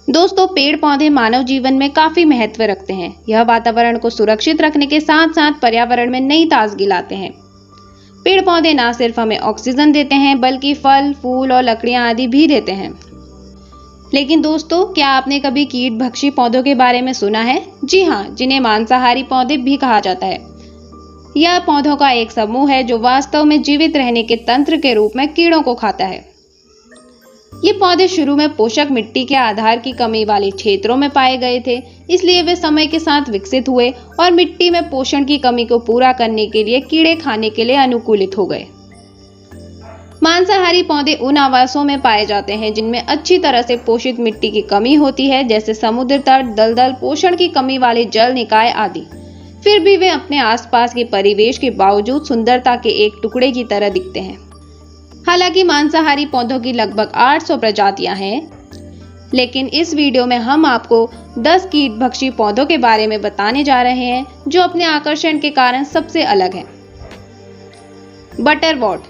दोस्तों, पेड़ पौधे मानव जीवन में काफी महत्व रखते हैं। यह वातावरण को सुरक्षित रखने के साथ साथ पर्यावरण में नई ताजगी लाते हैं। पेड़ पौधे न सिर्फ हमें ऑक्सीजन देते हैं बल्कि फल, फूल और लकड़ियां आदि भी देते हैं। लेकिन दोस्तों, क्या आपने कभी कीट भक्षी पौधों के बारे में सुना है? जी हाँ, जिन्हें मांसाहारी पौधे भी कहा जाता है। यह पौधों का एक समूह है जो वास्तव में जीवित रहने के तंत्र के रूप में कीड़ों को खाता है। ये पौधे शुरू में पोषक मिट्टी के आधार की कमी वाले क्षेत्रों में पाए गए थे, इसलिए वे समय के साथ विकसित हुए और मिट्टी में पोषण की कमी को पूरा करने के लिए कीड़े खाने के लिए अनुकूलित हो गए। मांसाहारी पौधे उन आवासों में पाए जाते हैं जिनमें अच्छी तरह से पोषित मिट्टी की कमी होती है, जैसे समुद्र तट, दलदल, पोषण की कमी वाले जल निकाय आदि। फिर भी वे अपने आसपास के परिवेश के बावजूद सुंदरता के एक टुकड़े की तरह दिखते हैं। हालांकि मांसाहारी पौधों की लगभग 800 प्रजातियां हैं, लेकिन इस वीडियो में हम आपको 10 कीट भक्षी पौधों के बारे में बताने जा रहे हैं जो अपने आकर्षण के कारण सबसे अलग हैं। बटरवॉट,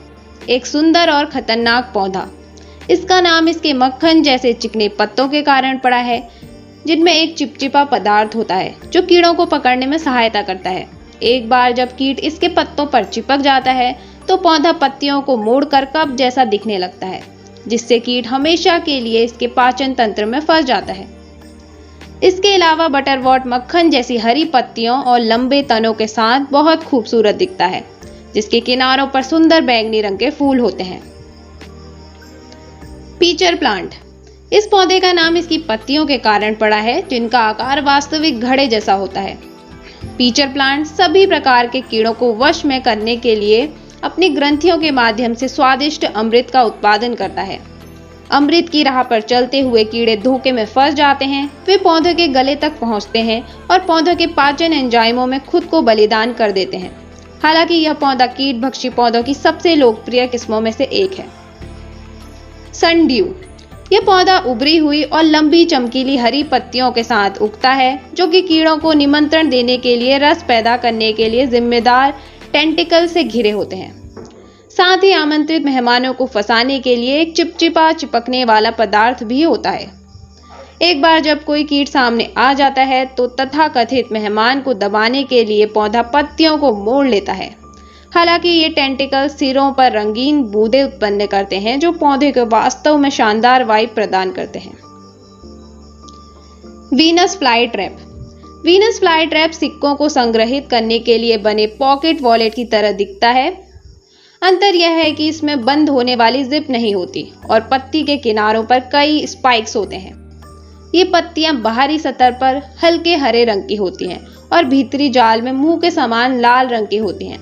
एक सुंदर और खतरनाक पौधा। इसका नाम इसके मक्खन जैसे चिकने पत्तों के कारण पड़ा है, जिनमें एक चिपचिपा पदार्थ होता है जो कीड़ों को पकड़ने में सहायता करता है। एक बार जब कीट इसके पत्तों पर चिपक जाता है तो पौधा पत्तियों को मोड़कर कप जैसा दिखने लगता है, जिससे कीट हमेशा के लिए इसके पाचन तंत्र में फंस जाता है। इसके अलावा बटरवॉट मक्खन जैसी हरी पत्तियों और लंबे तनों के साथ बहुत खूबसूरत दिखता है, जिसके किनारों पर सुंदर बैंगनी रंग के फूल होते हैं। पीचर प्लांट, इस पौधे का नाम इसकी पत्तियों के कारण पड़ा है, जिनका आकार वास्तविक घड़े जैसा होता है। पीचर प्लांट सभी प्रकार के कीड़ों को वश में करने के लिए अपनी ग्रंथियों के माध्यम से स्वादिष्ट अमृत का उत्पादन करता है। अमृत की राह पर चलते हुए कीड़े धोखे में फंस जाते हैं। वे पौधे के गले तक पहुंचते हैं और पौधों के पाचन एंजाइमों में खुद को बलिदान कर देते हैं। हालांकि यह पौधा कीट भक्षी पौधों की सबसे लोकप्रिय किस्मों में से एक है। सनड्यू, यह पौधा उभरी हुई और लंबी चमकीली हरी पत्तियों के साथ उगता है, जो कि कीड़ों को निमंत्रण देने के लिए रस पैदा करने के लिए जिम्मेदार टेंटिकल से घिरे होते हैं। साथ ही आमंत्रित मेहमानों को फंसाने के लिए एक चिपचिपा चिपकने वाला पदार्थ भी होता है। एक बार जब कोई कीट सामने आ जाता है तो तथाकथित मेहमान को दबाने के लिए पौधा पत्तियों को मोड़ लेता है। हालांकि ये टेंटिकल सिरों पर रंगीन बूंदें उत्पन्न करते हैं जो पौधे को वास्तव में शानदार वाइब प्रदान करते हैं। Venus fly trap, Venus fly trap सिक्कों को संग्रहित करने के लिए बने पॉकेट वॉलेट की तरह दिखता है। अंतर यह है कि इसमें बंद होने वाली जिप नहीं होती और पत्ती के किनारों पर कई स्पाइक्स होते हैं। ये पत्तियां बाहरी सतह पर हल्के हरे रंग की होती हैं और भीतरी जाल में मुंह के समान लाल रंग की होती हैं।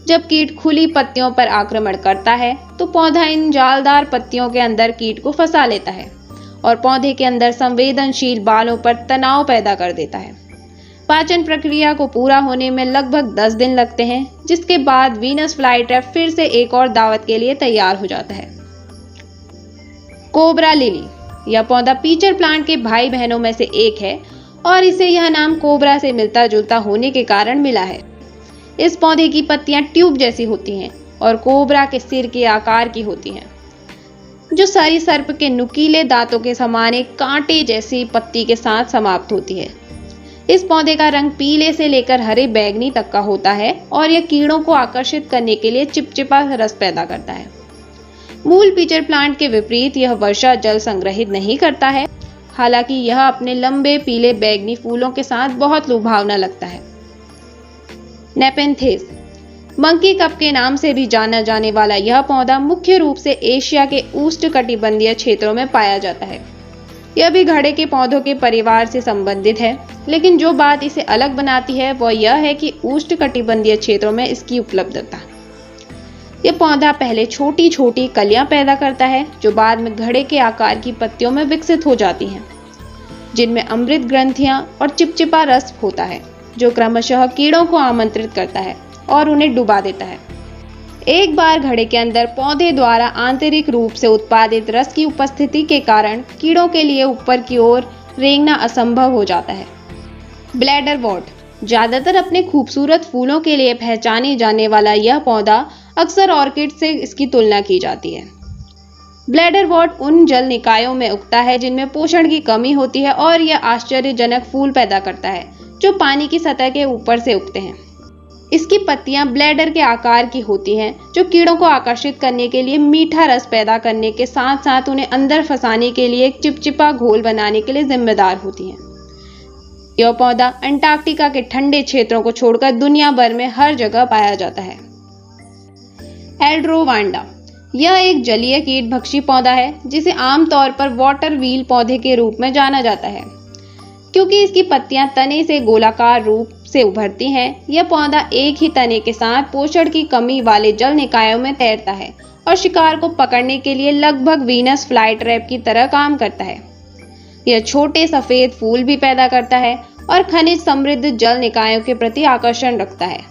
जब कीट खुली पत्तियों पर आक्रमण करता है तो पौधा इन जालदार पत्तियों के अंदर कीट को फंसा लेता है और पौधे के अंदर संवेदनशील बालों पर तनाव पैदा कर देता है। पाचन प्रक्रिया को पूरा होने में लगभग 10 दिन लगते हैं, जिसके बाद वीनस फ्लाई ट्रैप फिर से एक और दावत के लिए तैयार हो जाता है। कोबरा लिली, यह पौधा पीचर प्लांट के भाई बहनों में से एक है और इसे यह नाम कोबरा से मिलता जुलता होने के कारण मिला है। इस पौधे की पत्तियां ट्यूब जैसी होती हैं और कोबरा के सिर के आकार की होती हैं, जो सरीसृप के नुकीले दांतों के समान एक कांटे जैसी पत्ती के साथ समाप्त होती है। इस पौधे का रंग पीले से लेकर हरे बैंगनी तक का होता है और यह कीड़ों को आकर्षित करने के लिए चिपचिपा रस पैदा करता है। मूल पीचर प्लांट के विपरीत यह वर्षा जल संग्रहित नहीं करता है। हालांकि यह अपने लंबे पीले बैंगनी फूलों के साथ बहुत लुभावना लगता है। नेपेंथेस, मंकी कप के नाम से भी जाना जाने वाला यह पौधा मुख्य रूप से एशिया के उष्णकटिबंधीय क्षेत्रों में पाया जाता है। यह भी घड़े के पौधों के परिवार से संबंधित है, लेकिन जो बात इसे अलग बनाती है वह यह है कि उष्णकटिबंधीय क्षेत्रों में इसकी उपलब्धता। यह पौधा पहले छोटी छोटी कलियां पैदा करता है जो बाद में घड़े के आकार की पत्तियों में विकसित हो जाती हैं, जिनमें अमृत ग्रंथियां और चिपचिपा रस होता है, जो क्रमशः कीड़ों को आमंत्रित करता है और उन्हें डुबा देता है। एक बार घड़े के अंदर पौधे द्वारा आंतरिक रूप से उत्पादित रस की उपस्थिति के कारण कीड़ों के लिए ऊपर की ओर रेंगना असंभव हो जाता है। ब्लैडरवॉट, ज्यादातर अपने खूबसूरत फूलों के लिए पहचाने जाने वाला यह पौधा अक्सर ऑर्किड से इसकी तुलना की जाती है। ब्लैडर वॉर्ट उन जल निकायों में उगता है जिनमें पोषण की कमी होती है और यह आश्चर्यजनक फूल पैदा करता है जो पानी की सतह के ऊपर से उगते हैं। इसकी पत्तियां ब्लैडर के आकार की होती हैं जो कीड़ों को आकर्षित करने के लिए मीठा रस पैदा करने के साथ साथ उन्हें अंदर फंसाने के लिए एक चिपचिपा घोल बनाने के लिए जिम्मेदार होती हैं। यह पौधा अंटार्कटिका के ठंडे क्षेत्रों को छोड़कर दुनिया भर में हर जगह पाया जाता है। एल्ड्रोवांडा यह एक जलीय कीटभक्षी पौधा है जिसे आमतौर पर वाटर व्हील पौधे के रूप में जाना जाता है। क्योंकि इसकी पत्तियां तने से गोलाकार रूप से उभरती हैं, यह पौधा एक ही तने के साथ पोषण की कमी वाले जल निकायों में तैरता है और शिकार को पकड़ने के लिए लगभग वीनस फ्लाई ट्रैप की तरह काम करता है। यह छोटे सफेद फूल भी पैदा करता है और खनिज समृद्ध जल निकायों के प्रति आकर्षण रखता है।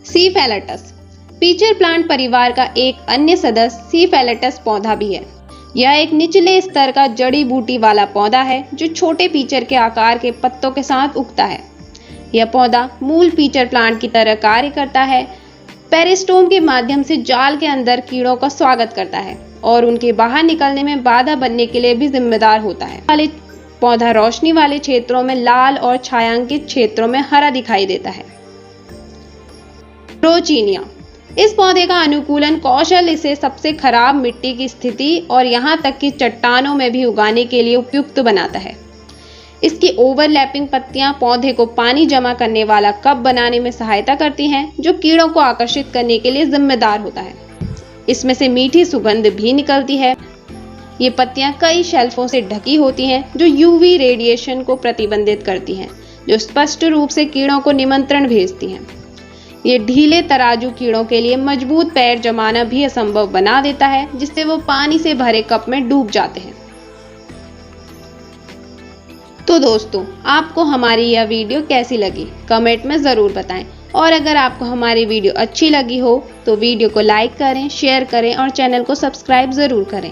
सीफेलेटस पीचर प्लांट परिवार का एक अन्य सदस्य सीफेलेटस पौधा भी है। यह एक निचले स्तर का जड़ी बूटी वाला पौधा है जो छोटे पीचर के आकार के पत्तों के साथ उगता है। यह पौधा मूल पीचर प्लांट की तरह कार्य करता है, पेरिस्टोम के माध्यम से जाल के अंदर कीड़ों का स्वागत करता है और उनके बाहर निकलने में बाधा बनने के लिए भी जिम्मेदार होता है। पौधा रोशनी वाले क्षेत्रों में लाल और छायांकित क्षेत्रों में हरा दिखाई देता है। रोचिनिया इस पौधे का अनुकूलन कौशल इसे सबसे खराब मिट्टी की स्थिति और यहां तक कि चट्टानों में भी उगाने के लिए उपयुक्त बनाता है। इसकी ओवरलैपिंग पत्तियां पौधे को पानी जमा करने वाला कप बनाने में सहायता करती हैं जो कीड़ों को आकर्षित करने के लिए जिम्मेदार होता है। इसमें से मीठी सुगंध भी निकलती है। ये पत्तियां कई शेल्फों से ढकी होती हैं जो यूवी रेडिएशन को प्रतिबंधित करती हैं, जो स्पष्ट रूप से कीड़ों को निमंत्रण भेजती हैं। ये ढीले तराजू कीड़ों के लिए मजबूत पैर जमाना भी असंभव बना देता है, जिससे वो पानी से भरे कप में डूब जाते हैं। तो दोस्तों, आपको हमारी यह वीडियो कैसी लगी कमेंट में ज़रूर बताएं और अगर आपको हमारी वीडियो अच्छी लगी हो तो वीडियो को लाइक करें, शेयर करें और चैनल को सब्सक्राइब ज़रूर करें।